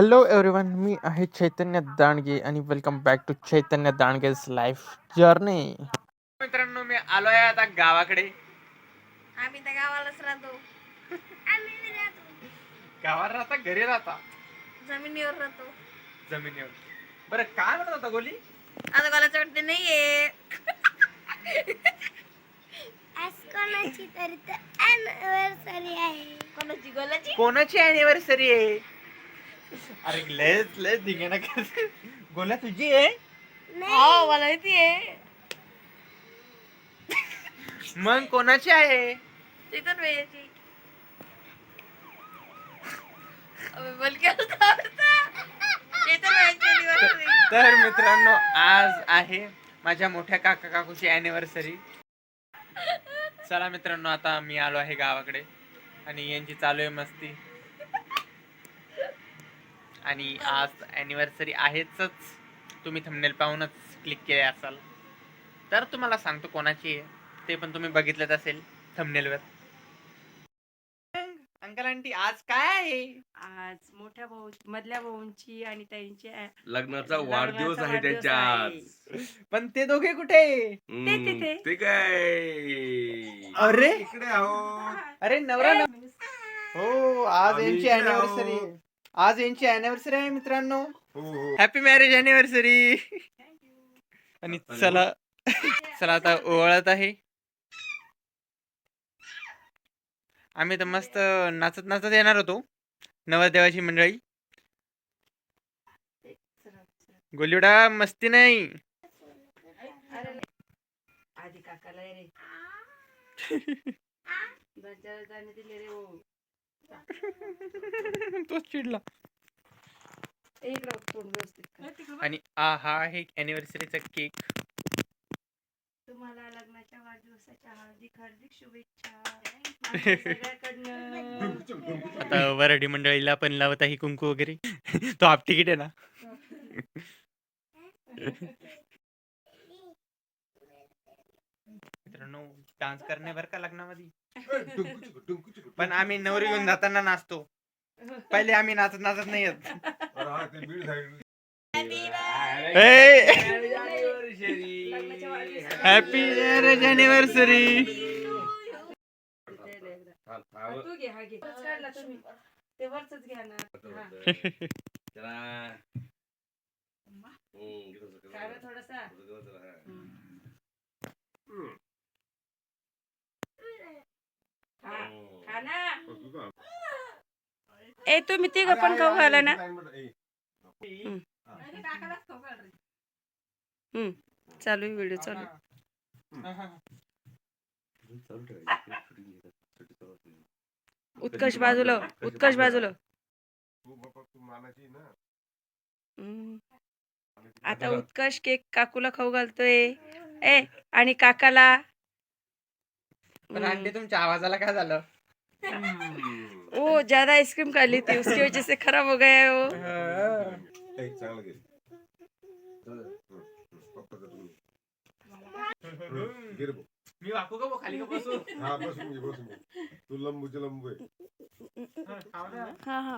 Hello everyone, मी आहे चैतन्य दांडगे आणि welcome back to Chaitanya Dandge's life journey. मित्रांनो, मी आलोय आता गावाकडे. आम्ही तर गावालाच राहतो. गावात राहता, घरी राहता, जमिनीवर राहतो. जमिनीवर. बरं, काय म्हणत होता गोली? आता कोणाचं वाटते नाहीये. कोणाची तरी अॅनिव्हर्सरी आहे. कोणाची गोलाची? कोणाची अॅनिव्हर्सरी आहे? अरे लयच धिंगाणा करते. गोल्या तुझी आहे? हो, मला माहिती आहे. मग कोणाची आहे? चेतन वेळेची. बोल क्या होता? चेतन वेळेची anniversary. तर मित्रांनो, आज आहे माझ्या मोठ्या काका काकूची अॅनिव्हर्सरी. चला मित्रांनो, आता मी आलो आहे गावाकडे आणि यांची चालू आहे मस्ती. आणि आज अॅनिव्हर्सरी आहेच. तुम्ही थंबनेल पाहूनच क्लिक केले असाल, तर तुम्हाला सांगतो कोणाची आहे, ते पण तुम्ही बघितलंच असेल थंबनेलवर. अंकल आंटी, आज काय आहे? आज मोठ्या भाऊ मधल्या भाऊंची आणि त्यांची लग्नाचा वाढदिवस आहे त्यांच्या आज. पण ते दोघे कुठे? तिथे. ते काय अरे इकडे आहो. अरे नवरा हो, आज आम्ही यांची इकडे अॅनिव्हर्सरी आहोत. आहे. आज यांची अॅनिव्हर्सरी आहे मित्रांनो. हो. Happy marriage anniversary. आणि चला चला आता ओवाळत आहे. आम्ही तर मस्त नाचत नाचत येणार होतो, नवरदेवाची मंडळी. गोलीवडा मस्ती नाही. आधी काकाला रे दिले रे हो. तोच चिडला. इकडं तोंड व्यवस्थित कर. आणि हा आहे अॅनिव्हर्सरीचा केक. तुम्हाला लग्नाच्या वाढदिवसाच्या हार्दिक शुभेच्छा आमच्या सगळ्याकडनं. आता वराडी मंडळीला पण लावत आहे कुंकू वगैरे. तो हाफ तिकीट आहे ना. मित्रांनो, डान्स करणे बरं का लग्नामध्ये. पण आम्ही नवरी घेऊन जाताना नाचतो. पहिले आम्ही नाचत नाचत नाही येत. Happy marriage anniversary. तू घे, हा घे. काढला तुम्ही. ते वरचंच घ्या ना. हा. काढा थोडासा. खा ना. ए तुम्ही तिघ पण खाऊ घाला ना. चालू आहे व्हिडिओ चालू. उत्कर्ष बाजूला, उत्कर्ष बाजूला. आता उत्कर्ष केक काकूला खाऊ घालतोय. ए आणि काकाला. पण आंटी, तुमच्या आवाजाला काय झालं? ओ ज्यादा आइसक्रीम खा ली थी, उसकी वजह से खराब हो गया है वो. मी वाकू का खाली का बसू? तू लंबू आहे. हा हा.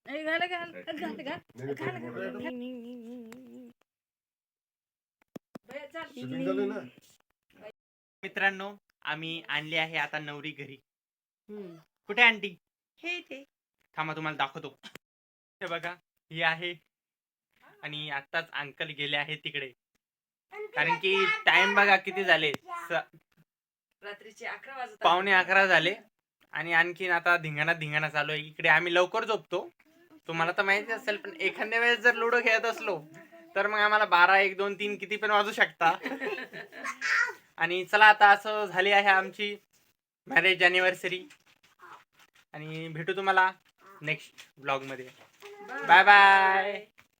घाल घाल घाल घाल. मित्रांनो, आम्ही आणली आहे आता नवरी घरी. कुठे आंटी? हे ते थांबा, तुम्हाला दाखवतो. हे बघा, ही आहे. आणि आताच अंकल गेले आहे तिकडे, कारण की टाइम बघा किती झाले. रात्रीचे 11 वाजता, पावणे 11 झाले. आणि आणखीन आता धिंगाणा चालू आहे इकडे. आम्ही लवकर झोपतो, तुम्हाला तर माहिती असेल. पण एखाद्या वेळेस जर लुडो खेळत असलो तर मग आम्हाला 12, 1, 2, 3 किती पण वाजू शकता. आणि चला, आता असं झाली आहे आमची मॅरेज अॅनिव्हर्सरी. आणि भेटू तुम्हाला नेक्स्ट ब्लॉग मध्ये. Bye bye.